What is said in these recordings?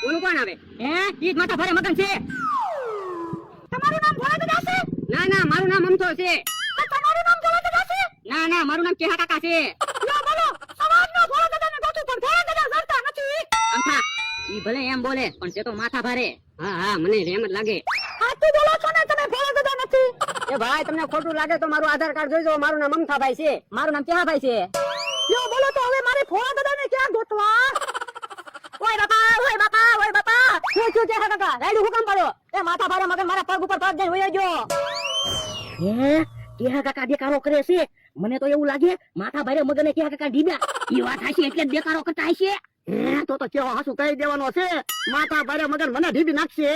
ઓલું કોણ આવે? હે ઈ જ માથા ભારે મગન છે. તમારું નામ ભોળા દાદા છે? ના ના મારું નામ અમથો છે. તમારું નામ ભોળા દાદા છે? ના ના મારું નામ કેહા કાકા છે. લો બોલો સમાજના ભોળા દાદાને ગોતું પણ ભોળા દાદા જરતા નથી. અમથા ઈ ભલે એમ બોલે પણ તે તો માથા ભારે. હા હા મને રેમ જ લાગે. સાચું બોલો છો ને તમે ભોળા દાદા નથી? એ ભાઈ તમને ખોટું લાગે તો મારું આધાર કાર્ડ જોઈજો. મારું નામ અમથાભાઈ છે. મારું નામ કેહાભાઈ છે. યો બોલો તો હવે મારે ભોળા દાદાને ક્યાં ગોતવા? ઓય બાપા ઓય બાપા ઓય બાપા શું શું કેહા કાકા રાયડું હુકમ પાડો. એ માથા ભારે મગન મારા પગ ઉપર પગ દઈને વયો ગયો. હે કેહા કાકા દેકારો કરે છે? મને તો એવું લાગે માથા ભારે મગને કેહા કાકા ડીબ્યા. ઈ વાત હાચી એટલે દેકારો કરતા હશે. હે તો કેવો હાસુ કહી દેવાનો છે. માથા ભારે મગન મને ઢીબી નાખશે.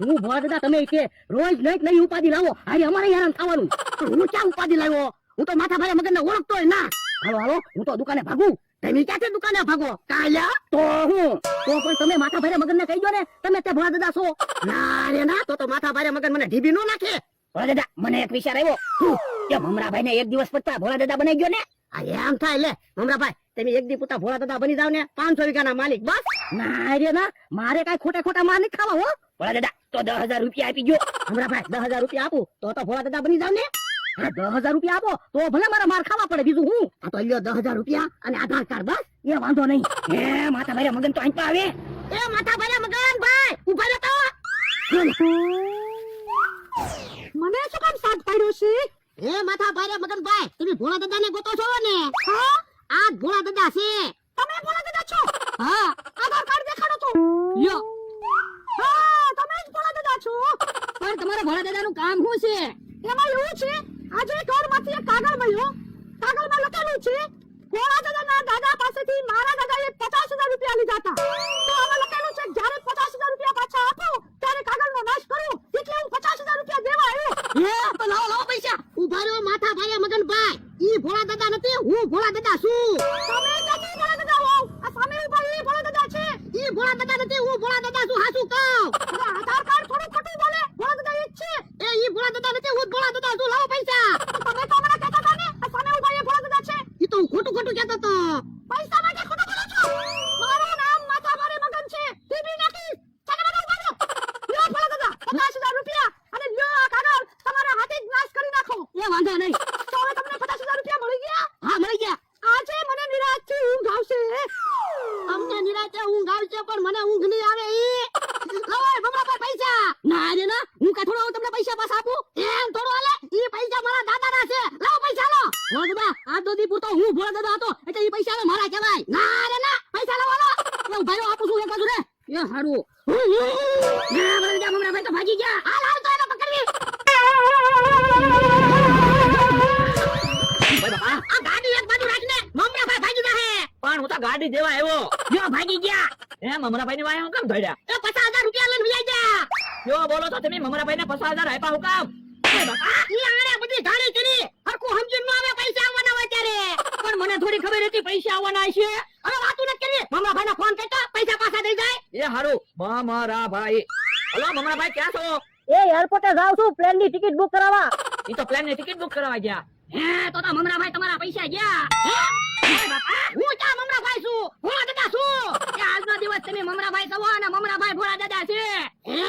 હું ભોળા દાદા તમે કે રોજ નઈ ઉપાધિ લાવો. આજે અમારે હેરાન થવાનું. હું ક્યાં ઉપાધિ લાવ્યો? હું તો માથા ભારે મગનને ઓળખતોય ના. હાલો હાલો હું તો દુકાને ભાગું. તમે ક્યાંથી દુકાને ભાગો? કાલ્યા તો હું તો પણ તમે માથા ભારે મગનને કહી દો ને તમે તે ભોળા દાદા છો. ના રે ના તો માથા ભારે મગન મને ઢીબી નો નાખે. ભોળા દાદા મને એક વિચાર આવ્યો કે મમરાભાઈ ને એક દિવસ પછી ભોળા દાદા બનાવી ગયો ને. આ એમ થાય લે મમરાભાઈ તમે એક દી પૂતા ભોળા દાદા બની જાવ ને 500 વીઘાના માલિક બસ. ના રે ના મારે કઈ ખોટા માર નહીં ખાવા હો. ભોળા દાદા તો 10,000 રૂપિયા આપી ગયો. મમરાભાઈ 10,000 રૂપિયા આપું તો ભોળા દાદા બની જાવ ને. 10,000 રૂપિયા આપો તો ભલે મારા માર ખાવા પડે બીજું હું. આ તો લ્યો 10,000 રૂપિયા અને આધાર કાર્ડ બસ. એ વાંધો નહીં. હે માથા ભારે મગન તો અહીં પા આવે. એ માથા ભારે મગન ભાઈ ઉભા રહો તો. મને શું કામ સાથ પાડ્યો છે? હે માથા ભારે મગન ભાઈ તમે ભોળા દાદાને ગોતો છો ને? હા આ ભોળા દાદા છે. તમે ભોળા દાદા છો? હા આધાર કાર્ડ દેખાડો તો. લ્યો હા તમે જ ભોળા દાદા છો. પણ તમારા ભોળા દાદાનું કામ શું છે? એમાં એવું છે આજે ઘરમાંથી એક કાગળ મળ્યો. કાગળમાં લખેલું છે ભોળા દાદાના દાદા પાસેથી મારા દાદાએ 50,000 રૂપિયા લીધા હતા. તો આમાં લખેલું છે જ્યારે 50,000 રૂપિયા પાછા આપો ત્યારે કાગળનો નાશ કરો. એટલે હું 50,000 રૂપિયા દેવા આવ્યો. હે તો લાવો પૈસા. ઉભા રહો માથા ભારે મગન ભાઈ ઈ ભોળા દાદા નથી હું ભોળા દાદા છું. તમે ક્યાંથી ભોળા દાદા હો? આ સામે ઉભા ઈ ભોળા દાદા છે. ઈ ભોળા દાદા નથી હું ભોળા દાદા છું. હાસુ કહું આધાર કાર્ડ થોડું ખોટું બોલે. ભોળા દાદા ઈ છે. એ ઈ ભોળા દાદા નથી હું ભોળા દાદા છું. લાવો પૈસા. તમે તો મને કહેતા હતા ને આ સામે ઉભા ઈ ભોળા દાદા છે. ઈ તો હું ખોટું કહેતો તો. પૈસા માટે ખોટું બોલો છો? મારું નામ માથા ભારે મગન છે. ટીવી નાખી ચાકડા ઉભા રહો. લ્યો ભોળા દાદા 50,000 રૂપિયા અને લ્યો આ કાગળ તમારા હાથે જ નાશ કરી નાખો. એ વાંધો નહીં. તો હવે તમને 50,000 રૂપિયા મળી ગયા? હા મળી ગયા. આજે મને નિરાંતથી ઊંઘ આવશે. અમને નિરાંતે ઊંઘ આવશે પણ મને ઊંઘ નહીં આવે. લાવો બમણા પર પૈસા. ના રે ના હું કા થોડો તમને પૈસા પાસ આપું? એમ થોડો હાલે. ઈ પૈસા મારા દાદાના છે. લાવો પૈસા લો. ભોળા દાદા આ દોદી પૂરતો હું ભોળા દાદા હતો એટલે ઈ પૈસા મારા કહેવાય. ના રે ના પૈસા લાવો લો. હું ભાઈઓ આપું છું એક બાજુ રે. એ હારું. ના બળદા મમરા ભાઈ તો ભાગી ગયા. હાલ હાલ તો એને પકડવી. ભાઈ બાપા આ ગાડી એક બાજુ રાખને મમરા ભાઈ ભાગી જાહે. પણ હું તો ગાડી દેવા આવ્યો. જો ભાગી ગયા. એ મમરા ભાઈ ની વાય હું કેમ ધડ્યા? એ 50,000 રૂપિયા લઈને વઈ ગયા. જો બોલો તો તમે મમરા ભાઈ ને 50,000 આપ્યા હું કામ? એ બાપા ઈ આને બધી ગાડી કરી હરખું સમજીને ન આવે પૈસા આવવાના હોય ત્યારે. પણ મને થોડી ખબર હતી પૈસા આવવાના છે. હવે વાતું ન કરી મમરા ભાઈ ને ફોન કરતા પૈસા પાછા દઈ જાય. એ હારું મમરા ભાઈ. હલો મમરા ભાઈ ક્યાં છો? એ એરપોર્ટે જાવ છું પ્લેન ની ટિકિટ બુક કરાવવા. ઈ તો પ્લેન ની ટિકિટ બુક કરાવવા ગયા. હે તો મમરા ભાઈ તમારા પૈસા ગયા. હે બાપા હું ક્યાં મમરા ભાઈ છું? ભોળા દાદા છું. એ આજનો દિવસ તમે મમરા ભાઈ કહો અને મમરા ભાઈ ભોળા દાદા છે. હે